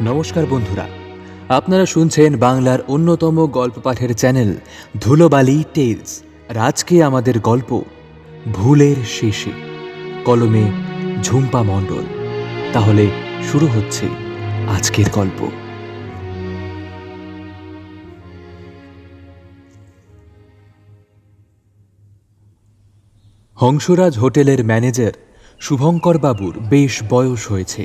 নমস্কার বন্ধুরা, আপনারা শুনছেন বাংলার অন্যতম গল্প পাঠের চ্যানেল ধুলোবালি টেলস। আর আজকে আমাদের গল্প ভুলের শেষে, কলমে ঝুম্পা মণ্ডল। তাহলে শুরু হচ্ছে আজকের গল্প। হংসরাজ হোটেলের ম্যানেজার শুভঙ্কর বাবুর বেশ বয়স হয়েছে,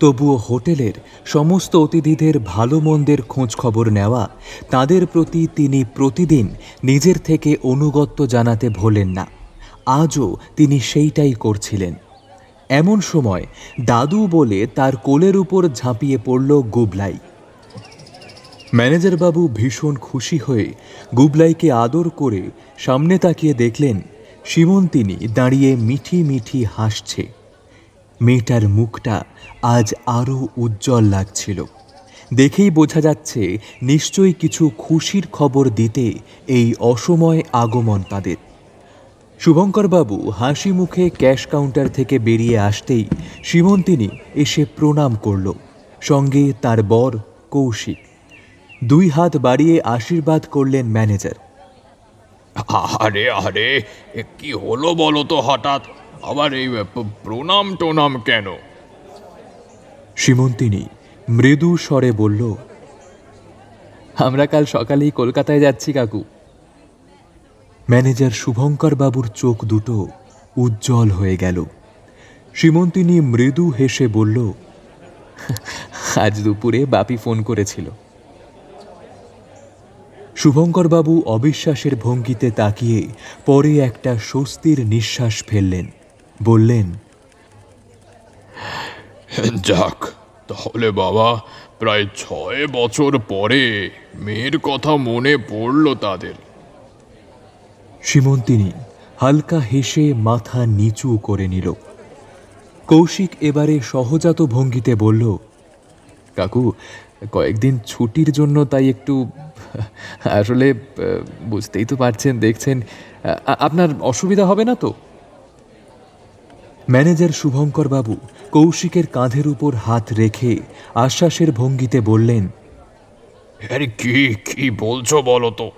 তবুও হোটেলের সমস্ত অতিথিদের ভালো মন্দের খোঁজ খবর নেওয়া, তাদের প্রতি তিনি প্রতিদিন নিজের থেকে অনুগত্য জানাতে ভোলেন না। আজও তিনি সেইটাই করছিলেন। এমন সময় দাদু বলে তার কোলের উপর ঝাঁপিয়ে পড়ল গুবলাই। ম্যানেজার বাবু ভীষণ খুশি হয়ে গুবলাইকে আদর করে সামনে তাকিয়ে দেখলেন সীমন্তিনী দাঁড়িয়ে মিঠি মিঠি হাসছে। মেয়েটার মুখটা আজ আরও উজ্জ্বল লাগছিল। দেখেই বোঝা যাচ্ছে নিশ্চয়ই কিছু খুশির খবর দিতে এই অসময় আগমন তাদের। শুভঙ্করবাবু হাসি মুখে ক্যাশ কাউন্টার থেকে বেরিয়ে আসতেই সীমন্তিনী এসে প্রণাম করল, সঙ্গে তার বর কৌশিক। দুই হাত বাড়িয়ে আশীর্বাদ করলেন ম্যানেজার। আরে আরে, কি হলো বলো তো হঠাৎ? আবার এই প্রণাম টোনাম কেন? সীমন্তিনী মৃদু স্বরে বলল, আমরা কাল সকালেই কলকাতায় যাচ্ছি কাকু। ম্যানেজার শুভঙ্কর বাবুর চোখ দুটো উজ্জ্বল হয়ে গেল। সীমন্তিনী মৃদু হেসে বলল, আজ দুপুরে বাপি ফোন করেছিল। শুভঙ্কর বাবু অবিশ্বাসের ভঙ্গিতে তাকিয়ে পরে একটা স্বস্তির নিঃশ্বাস ফেললেন, বললেন, যাক, তাহলে বাবা প্রায় 6 বছর পরে মেয়ের কথা মনে পড়ল তাদের। সীমন্তিনী হালকা হেসে মাথা নিচু করে নিল। কৌশিক এবারে সহজাত ভঙ্গিতে বলল, কাকু কয়েকদিন ছুটির জন্য, তাই একটু, আসলে বুঝতেই তো পারছেন, দেখছেন, আপনার অসুবিধা হবে না তো? ম্যানেজার শুভঙ্কর বাবু কৌশিকের কাঁধের উপর হাত রেখে আশ্বাসের ভঙ্গিতে বললেন, আরে কি কি বলছো বলো তো?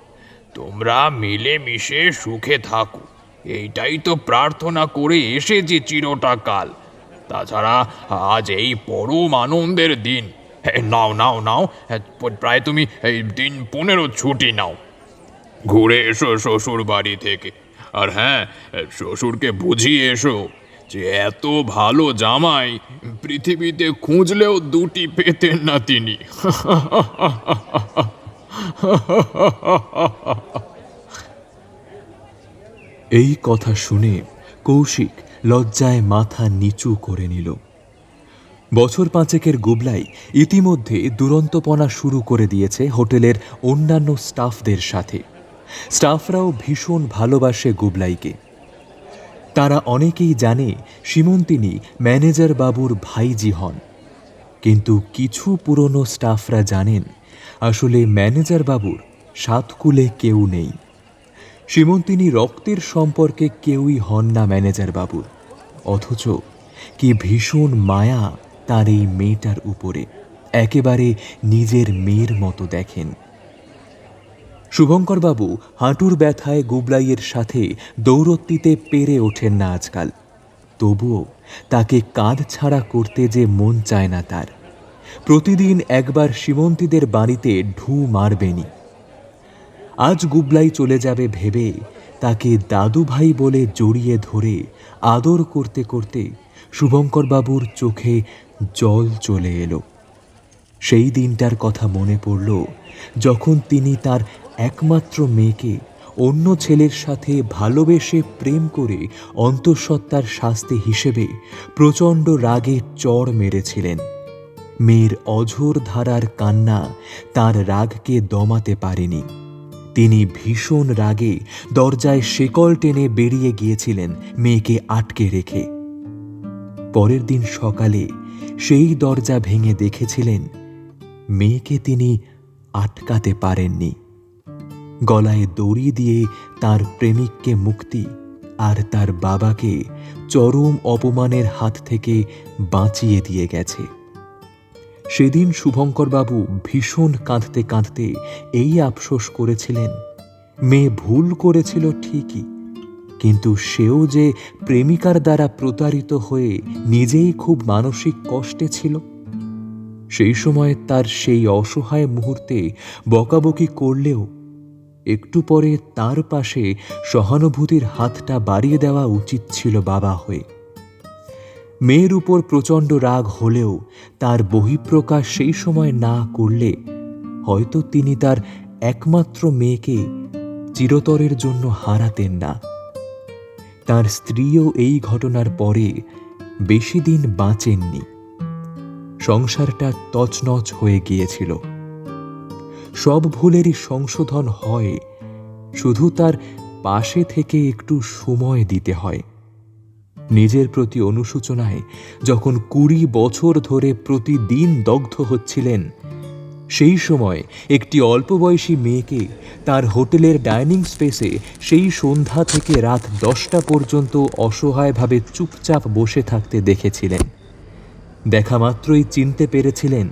তোমরা মিলে মিশে সুখে থাকো, এইটাই তো প্রার্থনা করে এসেছি চিরটা কাল। তাছাড়া আজ এই পরম আনন্দের দিন। নাও নাও নাও, প্রায় তুমি এই দিন 15 ছুটি নাও, ঘুরে এসো শ্বশুর বাড়ি থেকে। আর হ্যাঁ, শ্বশুরকে বুঝিয়ে এসো যে এত ভালো জামাই পৃথিবীতে খুঁজলেও দুটি পেতেন না তিনি। এই কথা শুনে কৌশিক লজ্জায় মাথা নিচু করে নিল। বছর পাঁচেকের গুবলাই ইতিমধ্যে দুরন্তপনা শুরু করে দিয়েছে হোটেলের অন্যান্য স্টাফদের সাথে। স্টাফরাও ভীষণ ভালোবাসে গুবলাইকে। তারা অনেকেই জানে সীমন্তিনী ম্যানেজার বাবুর ভাইজি হন, কিন্তু কিছু পুরনো স্টাফরা জানেন আসলে ম্যানেজার বাবুর সাতকুলে কেউ নেই। সীমন্তিনী রক্তের সম্পর্কে কেউই হন না ম্যানেজার বাবুর, অথচ কি ভীষণ মায়া তার এই মেয়েটার উপরে, একেবারে নিজের মেয়ের মতো দেখেন। শুভঙ্কর বাবু হাঁটুর ব্যথায় গুবলাইয়ের সাথে দৌড়ত্তিতে পেরে ওঠেন না আজকাল, তবুও তাকে কাঁধ ছাড়া করতে যে মন চায় না তার। প্রতিদিন একবার সীমন্তীদের বাড়িতে ঢু মারবেনি। আজ গুবলাই চলে যাবে ভেবে তাকে দাদু ভাই বলে জড়িয়ে ধরে আদর করতে করতে শুভঙ্কর বাবুর চোখে জল চলে এলো। সেই দিনটার কথা মনে পড়ল যখন তিনি তার একমাত্র মেয়েকে অন্য ছেলের সাথে ভালোবেসে প্রেম করে অন্তঃসত্ত্বার শাস্তি হিসেবে প্রচণ্ড রাগে চড় মেরেছিলেন। মেয়ের অঝোর ধারার কান্না তার রাগকে দমাতে পারেনি। তিনি ভীষণ রাগে দরজায় শেকল টেনে বেরিয়ে গিয়েছিলেন মেয়েকে আটকে রেখে। পরের দিন সকালে সেই দরজা ভেঙে দেখেছিলেন মেয়েকে তিনি আটকাতে পারেননি। গলায় দড়ি দিয়ে তার প্রেমিককে মুক্তি আর তার বাবাকে চরম অপমানের হাত থেকে বাঁচিয়ে দিয়ে গেছে। সেদিন শুভঙ্করবাবু ভীষণ কাঁদতে কাঁদতে এই আফসোস করেছিলেন, মেয়ে ভুল করেছিল ঠিকই, কিন্তু সেও যে প্রেমিকার দ্বারা প্রতারিত হয়ে নিজেই খুব মানসিক কষ্টে ছিল। সেই সময় তার সেই অসহায় মুহূর্তে বকাবকি করলেও একটু পরে তার পাশে সহানুভূতির হাতটা বাড়িয়ে দেওয়া উচিত ছিল বাবা হয়ে। মেয়ের উপর প্রচণ্ড রাগ হলেও তার বহিঃপ্রকাশ সেই সময় না করলে হয়তো তিনি তার একমাত্র মেয়েকে চিরতরের জন্য হারাতেন না। তার স্ত্রীও এই ঘটনার পরে বেশি দিন বাঁচেননি। সংসারটা তছনছ হয়ে গিয়েছিল। সব ভুলেরই সংশোধন হয়, শুধু তার পাশে থেকে একটু সময় দিতে হয়। নিজের প্রতি অনুশোচনায় যখন 20 বছর ধরে প্রতিদিন দগ্ধ হচ্ছিলেন, সেই সময় একটি অল্প বয়সী মেয়েকে তার হোটেলের ডাইনিং স্পেসে সেই সন্ধ্যা থেকে রাত 10টা পর্যন্ত অসহায়ভাবে চুপচাপ বসে থাকতে দেখেছিলেন। দেখা মাত্রই চিনতে পেরেছিলেন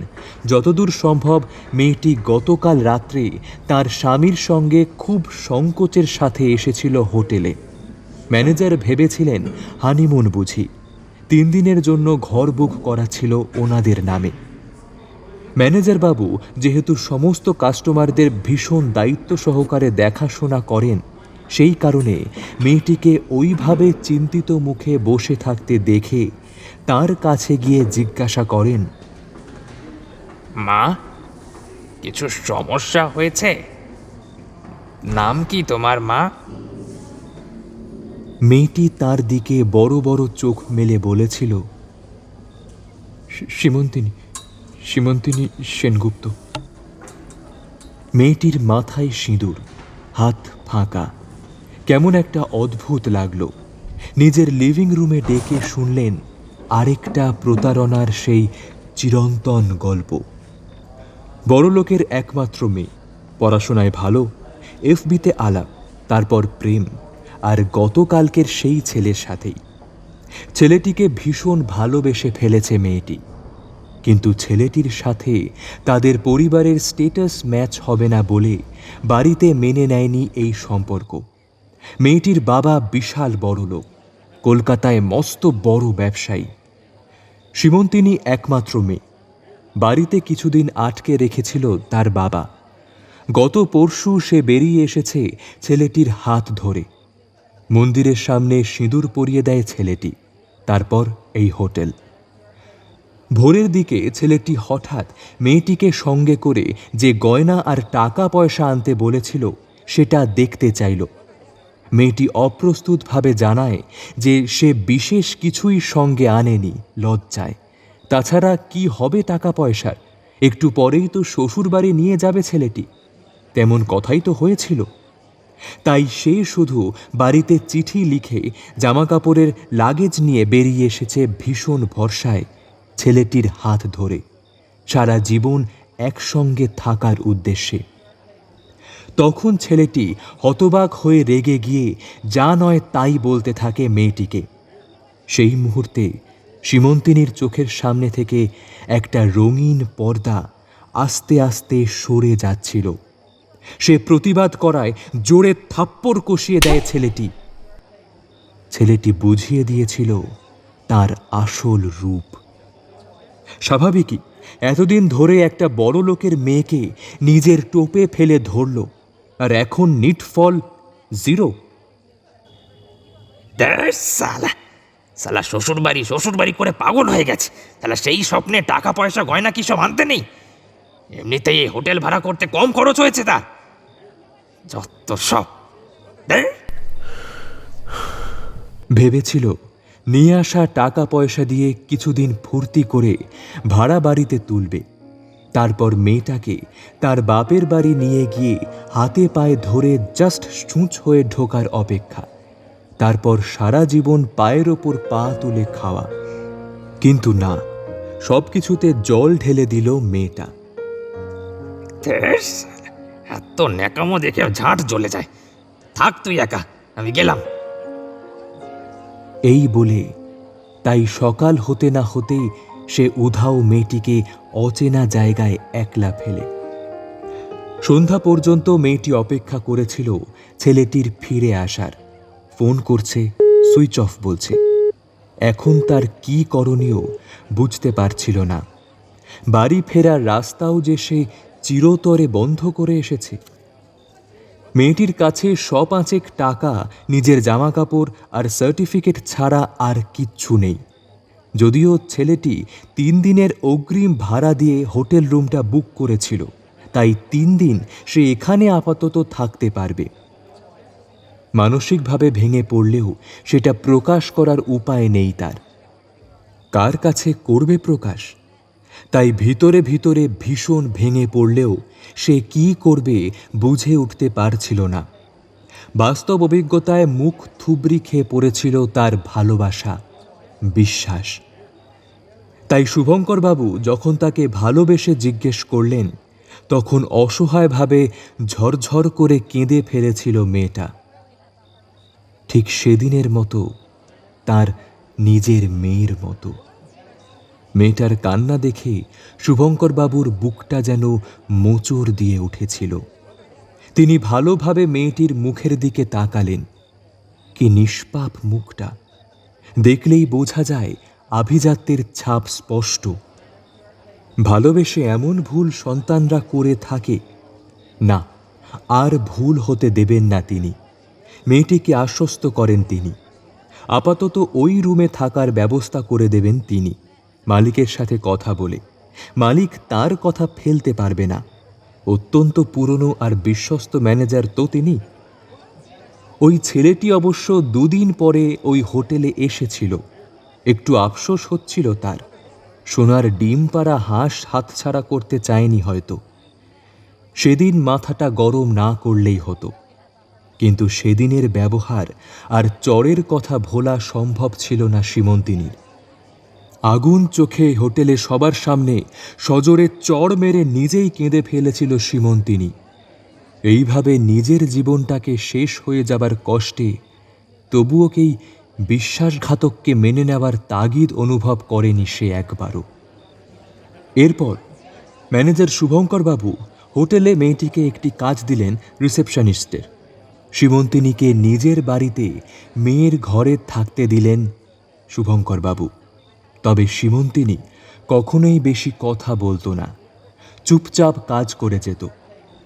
যতদূর সম্ভব মেয়েটি গতকাল রাত্রে তার স্বামীর সঙ্গে খুব সংকোচের সাথে এসেছিল হোটেলে। ম্যানেজার ভেবেছিলেন হানিমুন বুঝি, 3 দিনের জন্য ঘর বুক করা ছিল ওনাদের নামে। ম্যানেজার বাবু যেহেতু সমস্ত কাস্টমারদের ভীষণ দায়িত্ব সহকারে দেখাশোনা করেন, সেই কারণে মেয়েটিকে ওইভাবে চিন্তিত মুখে বসে থাকতে দেখে তার কাছে গিয়ে জিজ্ঞাসা করেন, মা, কিছু সমস্যা হয়েছে? নাম কি তোমার মা? মেয়েটি তার দিকে বড় বড় চোখ মেলে বলেছিল, সীমন্তিনী সীমন্তিনী সেনগুপ্ত। মেয়েটির মাথায় সিঁদুর, হাত ফাঁকা। কেমন একটা অদ্ভুত লাগলো। নিজের লিভিং রুমে ডেকে শুনলেন আরেকটা প্রতারণার সেই চিরন্তন গল্প। বড়লোকের একমাত্র মেয়ে, পড়াশোনায় ভালো, এফবিতে আলাপ, তারপর প্রেম, আর গতকালকের সেই ছেলের সাথেই। ছেলেটিকে ভীষণ ভালোবেসে ফেলেছে মেয়েটি, কিন্তু ছেলেটির সাথে তাদের পরিবারের স্ট্যাটাস ম্যাচ হবে না বলে বাড়িতে মেনে নেয়নি এই সম্পর্ক। মেয়েটির বাবা বিশাল বড়লোক, কলকাতায় মস্ত বড় ব্যবসায়ী। সীমন্তিনী একমাত্র মেয়ে, বাড়িতে কিছুদিন আটকে রেখেছিল তার বাবা। গত পরশু সে বেরিয়ে এসেছে ছেলেটির হাত ধরে। মন্দিরের সামনে সিঁদুর পরিয়ে দেয় ছেলেটি, তারপর এই হোটেল। ভোরের দিকে ছেলেটি হঠাৎ মেয়েটিকে সঙ্গে করে যে গয়না আর টাকা পয়সা আনতে বলেছিল সেটা দেখতে চাইল। মেয়েটি অপ্রস্তুতভাবে জানায় যে সে বিশেষ কিছুই সঙ্গে আনেনি, লজ্জায়। তাছাড়া কি হবে টাকা পয়সার, একটু পরেই তো শ্বশুরবাড়ি নিয়ে যাবে ছেলেটি, তেমন কথাই তো হয়েছিল। তাই সে শুধু বাড়িতে চিঠি লিখে জামাকাপড়ের লাগেজ নিয়ে বেরিয়ে এসেছে ভীষণ ভরসায় ছেলেটির হাত ধরে, সারা জীবন একসঙ্গে থাকার উদ্দেশ্যে। তখন ছেলেটি হতবাক হয়ে রেগে গিয়ে যা নয় তাই বলতে থাকে মেয়েটিকে। সেই মুহূর্তে সীমন্তিনীর চোখের সামনে থেকে একটা রঙিন পর্দা আস্তে আস্তে সরে যাচ্ছিল। সে প্রতিবাদ করায় জোরে থাপ্পড় কষিয়ে দেয় ছেলেটি। ছেলেটি বুঝিয়ে দিয়েছিল তার আসল রূপ। স্বাভাবিকই এতদিন ধরে একটা বড় লোকের মেয়েকে নিজের টোপে ফেলে ধরল, আর এখন নিটফল 0। সালা সালা শ্বশুরবাড়ি করে পাগল হয়ে গেছে। তাহলে সেই স্বপ্নে টাকা পয়সা গয়না কি সব আনতে নেই? এমনিতেই এই হোটেল ভাড়া করতে কম খরচ হয়েছে তার। যত সব। ভেবেছিল নিয়ে আসা টাকা পয়সা দিয়ে কিছুদিন ফুর্তি করে ভাড়া বাড়িতে তুলবে, তারপর মেয়েটাকে তার বাপের বাড়ি নিয়ে গিয়ে হাতে পায়ে ধরে জাস্ট ছুঁচ হয়ে ঢোকার অপেক্ষা, তারপর সারা জীবন পায়ের ওপর পা তুলে খাওয়া। কিন্তু না, সব কিছুতে জল ঢেলে দিল মেয়েটা। এত ন্যাকামো দেখে ঝাঁট জ্বলে যায়। থাক তুই একা, আমি গেলাম। এই বলে তাই সকাল হতে না হতেই সে উধাও মেয়েটিকে অচেনা জায়গায় একলা ফেলে। সন্ধ্যা পর্যন্ত মেয়েটি অপেক্ষা করেছিল ছেলেটির ফিরে আসার। ফোন করছে, সুইচ অফ বলছে। এখন তার কি করণীয় বুঝতে পারছিল না। বাড়ি ফেরার রাস্তাও যে সে চিরতরে বন্ধ করে এসেছে। মেয়েটির কাছে ৫০ টাকা, নিজের জামাকাপড় আর সার্টিফিকেট ছাড়া আর কিচ্ছু নেই। যদিও ছেলেটি ৩ দিনের অগ্রিম ভাড়া দিয়ে হোটেল রুমটা বুক করেছিল, তাই ৩ দিন সে এখানে আপাতত থাকতে পারবে। মানসিকভাবে ভেঙে পড়লেও সেটা প্রকাশ করার উপায় নেই তার। কার কাছে করবে প্রকাশ? তাই ভিতরে ভিতরে ভীষণ ভেঙে পড়লেও সে কি করবে বুঝে উঠতে পারছিল না। বাস্তব অভিজ্ঞতায় মুখ থুবড়ি খেয়ে পড়েছিল তার ভালোবাসা, বিশ্বাস। তাই শুভঙ্করবাবু যখন তাকে ভালোবেসে জিজ্ঞেস করলেন, তখন অসহায়ভাবে ঝরঝর করে কেঁদে ফেলেছিল মেয়েটা। ঠিক সেদিনের মতো, তার নিজের মেয়ের মতো। মেয়েটার কান্না দেখে শুভঙ্করবাবুর বুকটা যেন মোচড় দিয়ে উঠেছিল। তিনি ভালোভাবে মেয়েটির মুখের দিকে তাকালেন। কি নিষ্পাপ মুখটা! দেখলেই বোঝা যায় আভিজাত্যের ছাপ স্পষ্ট। ভালোবেসে এমন ভুল সন্তানরা করে থাকে, না, আর ভুল হতে দেবেন না তিনি। মেয়েটিকে আশ্বস্ত করেন তিনি। আপাতত ওই রুমে থাকার ব্যবস্থা করে দেবেন তিনি, মালিকের সাথে কথা বলে। মালিক তার কথা ফেলতে পারবে না। অত্যন্ত পুরনো আর বিশ্বস্ত ম্যানেজার তো তিনি। ওই ছেলেটি অবশ্য ২ দিন পরে ওই হোটেলে এসেছিল। একটু আফসোস হচ্ছিল তার। সোনার ডিম পাড়া হাঁস হাতছাড়া করতে চায়নি হয়তো। সেদিন মাথাটা গরম না করলেই হতো। কিন্তু সেদিনের ব্যবহার আর চরের কথা ভোলা সম্ভব ছিল না সীমন্তিনীর। আগুন চোখে হোটেলে সবার সামনে সজোরে চড় মেরে নিজেই কেঁদে ফেলেছিল সীমন্তিনী। এইভাবে নিজের জীবনটাকে শেষ হয়ে যাবার কষ্টে তবুও কি বিশ্বাসঘাতককে মেনে নেওয়ার তাগিদ অনুভব করেনি সে একবারও। এরপর ম্যানেজার শুভঙ্করবাবু হোটেলে মেয়েটিকে একটি কাজ দিলেন রিসেপশনিস্টের। সীমন্তিনীকে নিজের বাড়িতে মেয়ের ঘরে থাকতে দিলেন শুভঙ্করবাবু। তবে সীমন্তিনী কখনোই বেশি কথা বলতো না, চুপচাপ কাজ করে যেত।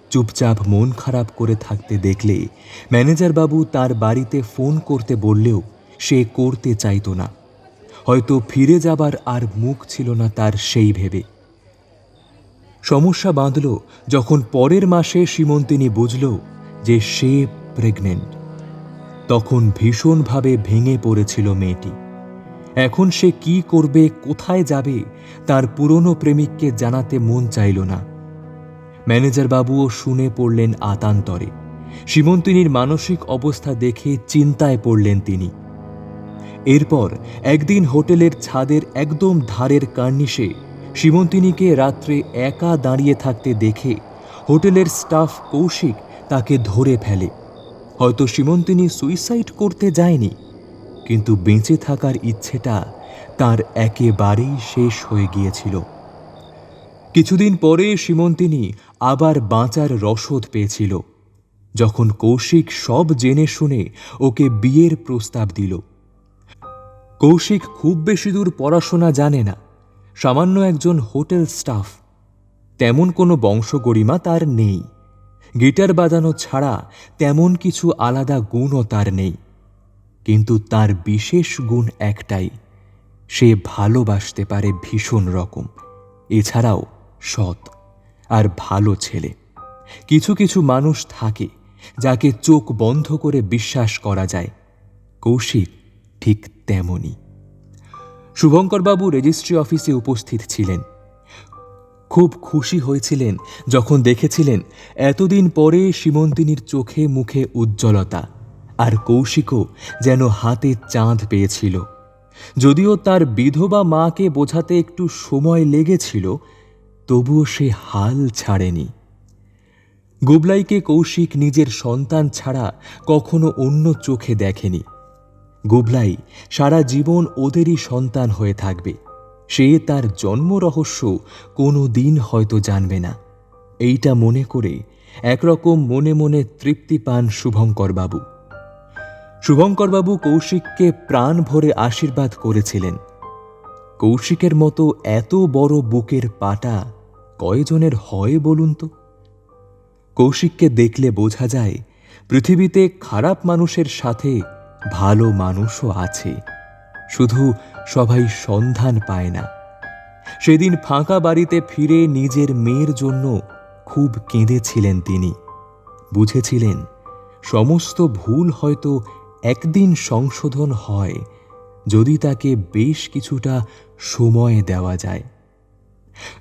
চুপচাপ মন খারাপ করে থাকতে দেখলে ম্যানেজারবাবু তার বাড়িতে ফোন করতে বললেও সে করতে চাইতো না। হয়তো ফিরে যাবার আর মুখ ছিল না তার সেই ভেবে। সমস্যা বাঁধল যখন পরের মাসে সীমন্তিনী বুঝল যে সে প্রেগনেন্ট। তখন ভীষণভাবে ভেঙে পড়েছিল মেয়েটি। এখন সে কি করবে, কোথায় যাবে, তার পুরনো প্রেমিককে জানাতে মন চাইল না। ম্যানেজারবাবুও শুনে পড়লেন আতান্তরে। সীমন্তিনীর মানসিক অবস্থা দেখে চিন্তায় পড়লেন তিনি। এরপর একদিন হোটেলের ছাদের একদম ধারের কার্নিশে সীমন্তিনীকে রাত্রে একা দাঁড়িয়ে থাকতে দেখে হোটেলের স্টাফ কৌশিক তাকে ধরে ফেলে। হয়তো সীমন্তিনী সুইসাইড করতে যায়নি, কিন্তু বেঁচে থাকার ইচ্ছেটা তার একেবারেই শেষ হয়ে গিয়েছিল। কিছুদিন পরে সীমন্তিনী আবার বাঁচার রসদ পেয়েছিল, যখন কৌশিক সব জেনে শুনে ওকে বিয়ের প্রস্তাব দিল। কৌশিক খুব বেশি দূর পড়াশোনা জানে না, সামান্য একজন হোটেল স্টাফ। তেমন কোনো বংশগরিমা তার নেই। গিটার বাজানো ছাড়া তেমন কিছু আলাদা গুণও তার নেই। কিন্তু তার বিশেষ গুণ একটাই, সে ভালোবাসতে পারে ভীষণ রকম। এছাড়াও সৎ আর ভালো ছেলে। কিছু কিছু মানুষ থাকে যাকে চোখ বন্ধ করে বিশ্বাস করা যায়। কৌশিক ঠিক তেমনই। শুভঙ্করবাবু রেজিস্ট্রি অফিসে উপস্থিত ছিলেন। খুব খুশি হয়েছিলেন যখন দেখেছিলেন এতদিন পরে সীমন্তিনীর চোখে মুখে উজ্জ্বলতা, আর কৌশিকও যেন হাতে চাঁদ পেয়েছিল। যদিও তার বিধবা মাকে বোঝাতে একটু সময় লেগেছিল, তবুও সে হাল ছাড়েনি। গুবলাইকে কৌশিক নিজের সন্তান ছাড়া কখনো অন্য চোখে দেখেনি। গুবলাই সারা জীবন ওদেরই সন্তান হয়ে থাকবে। সে তার জন্ম রহস্য কোনো দিন হয়তো জানবে না। এইটা মনে করে একরকম মনে মনে তৃপ্তি পান শুভঙ্করবাবু। শুভঙ্করবাবু কৌশিককে প্রাণ ভরে আশীর্বাদ করেছিলেন। কৌশিকের মতো এত বড় বুকের পাটা কয়জনের হয় বলুন তো? কৌশিককে দেখলে বোঝা যায় পৃথিবীতে খারাপ মানুষের সাথে ভালো মানুষও আছে, শুধু সবাই সন্ধান পায় না। সেদিন ফাঁকা বাড়িতে ফিরে নিজের মেয়ের জন্য খুব কেঁদেছিলেন তিনি। বুঝেছিলেন সমস্ত ভুল হয়তো একদিন সংশোধন হয় যদি তাকে বেশ কিছুটা সময় দেওয়া যায়।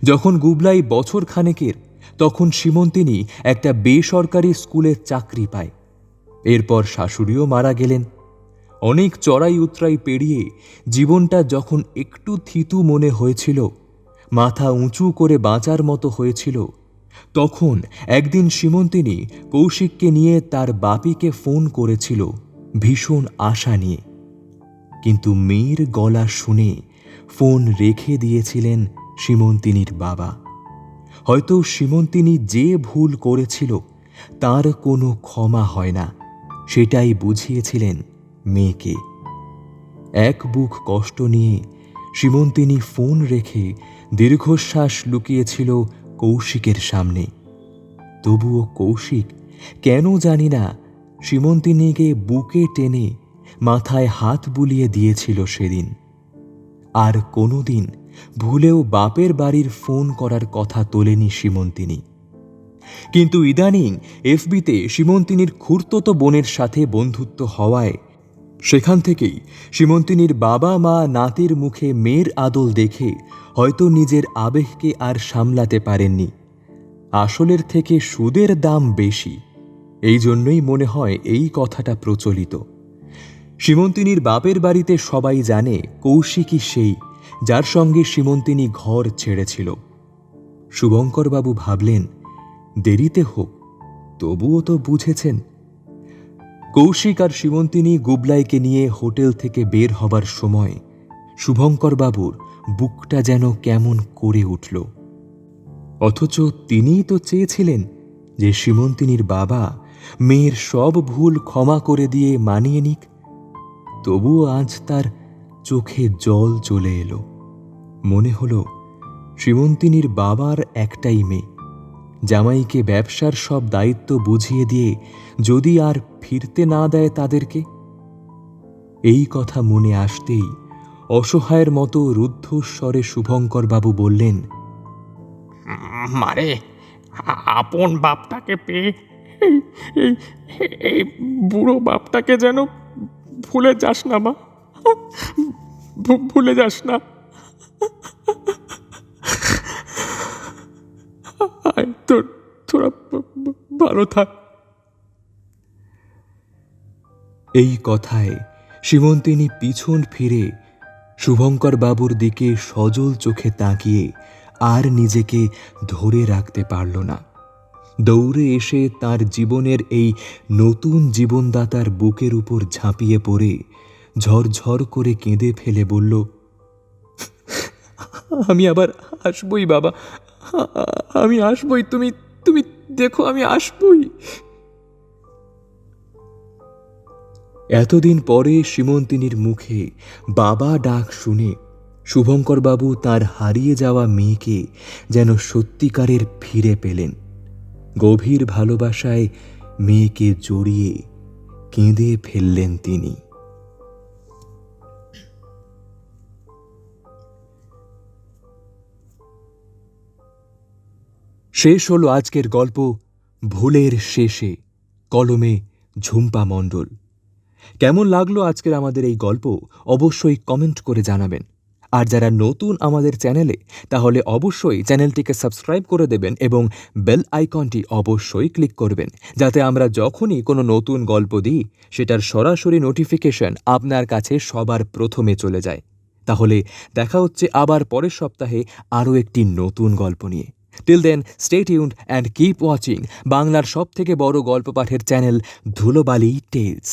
যখন গুবলাই বছর খানেকের, তখন সীমন্তিনী একটা বেসরকারি স্কুলে চাকরি পায়। এরপর শাশুড়িও মারা গেলেন। অনেক চড়াই উতরাই পেরিয়ে জীবনটা যখন একটু থিতু মনে হয়েছিল, মাথা উঁচু করে বাঁচার মতো হয়েছিল, তখন একদিন সীমন্তিনী কৌশিককে নিয়ে তার বাপিকে ফোন করেছিল ভীষণ আশা নিয়ে। কিন্তু মেয়ের গলা শুনে ফোন রেখে দিয়েছিলেন সীমন্তিনীর বাবা। হয়তো সীমন্তিনী যে ভুল করেছিল তার কোনো ক্ষমা হয় না, সেটাই বুঝিয়েছিলেন মেয়েকে। এক বুক কষ্ট নিয়ে সীমন্তিনী ফোন রেখে দীর্ঘশ্বাস লুকিয়েছিল কৌশিকের সামনে। তবুও কৌশিক কেন জানি না সীমন্তিনীকে বুকে টেনে মাথায় হাত বুলিয়ে দিয়েছিল সেদিন। আর কোনোদিন ভুলেও বাপের বাড়ির ফোন করার কথা তোলেনি সীমন্তিনী। কিন্তু ইদানিং এফবিতে সীমন্তিনীর খুড়তুতো বোনের সাথে বন্ধুত্ব হওয়ায় সেখান থেকেই সীমন্তিনীর বাবা মা নাতির মুখে মেয়ের আদল দেখে হয়তো নিজের আবেগকে আর সামলাতে পারেননি। আসলের থেকে সুদের দাম বেশি, এই জন্যই মনে হয় এই কথাটা প্রচলিত। সীমন্তিনীর বাপের বাড়িতে সবাই জানে কৌশিকই সেই যার সঙ্গে সীমন্তিনী ঘর ছেড়েছিল। শুভঙ্করবাবু ভাবলেন দেরিতে হোক, তবুও তো বুঝেছেন। কৌশিক আর সীমন্তিনী গুবলাইকে নিয়ে হোটেল থেকে বের হবার সময় শুভঙ্করবাবুর বুকটা যেন কেমন করে উঠল। অথচ তিনিই তো চেয়েছিলেন যে সীমন্তিনীর বাবা মেয়ের সব ভুল ক্ষমা করে দিয়ে মানিয়ে নিক। তবুও আজ তার চোখে জল চলে এলো। মনে হলো সীমন্তিনীর বাবার একটাই মেয়ে, জামাইকে ব্যবসার সব দায়িত্ব বুঝিয়ে দিয়ে যদি আর ফিরতে না দেয় তাদেরকে। এই কথা মনে আসতেই অসহায়ের মতো রুদ্ধস্বরে শুভঙ্করবাবু বললেন, মারে, আপন বাপটাকে পেয়ে এই এই এই বুড়ো বাপটাকে যেন ভুলে যাস না মা, ভুলে যাস না। তোরা ভালো থাক। এই কথায় সীমন্তিনী পিছন ফিরে শুভঙ্করবাবুর দিকে সজল চোখে তাকিয়ে আর নিজেকে ধরে রাখতে পারল না। দৌড়ে এসে তার জীবনের এই নতুন জীবনদাতার বুকের উপর ঝাঁপিয়ে পড়ে ঝরঝর করে কেঁদে ফেলে বলল, আমি আবার আসবই বাবা, আমি আসবই, তুমি তুমি দেখো আমি আসবই। এতদিন পরে সীমন্তিনীর মুখে বাবা ডাক শুনে শুভঙ্করবাবু তার হারিয়ে যাওয়া মেয়েকে যেন সত্যিকারের ফিরে পেলেন। গভীর ভালোবাসায় মেয়েকে জড়িয়ে কেঁদে ফেললেন তিনি। শেষ হলো আজকের গল্প ভুলের শেষে, কলমে ঝুম্পা মণ্ডল। কেমন লাগলো আজকের আমাদের এই গল্প অবশ্যই কমেন্ট করে জানাবেন। আর যারা নতুন আমাদের চ্যানেলে, তাহলে অবশ্যই চ্যানেলটিকে সাবস্ক্রাইব করে দেবেন এবং বেল আইকনটি অবশ্যই ক্লিক করবেন, যাতে আমরা যখনই কোনো নতুন গল্প দিই সেটার সরাসরি নোটিফিকেশন আপনার কাছে সবার প্রথমে চলে যায়। তাহলে দেখা হচ্ছে আবার পরের সপ্তাহে আরও একটি নতুন গল্প নিয়ে। Till then stay tuned and keep watching বাংলার সবথেকে বড় গল্প পাঠের চ্যানেল ধুলোবালি টেলস।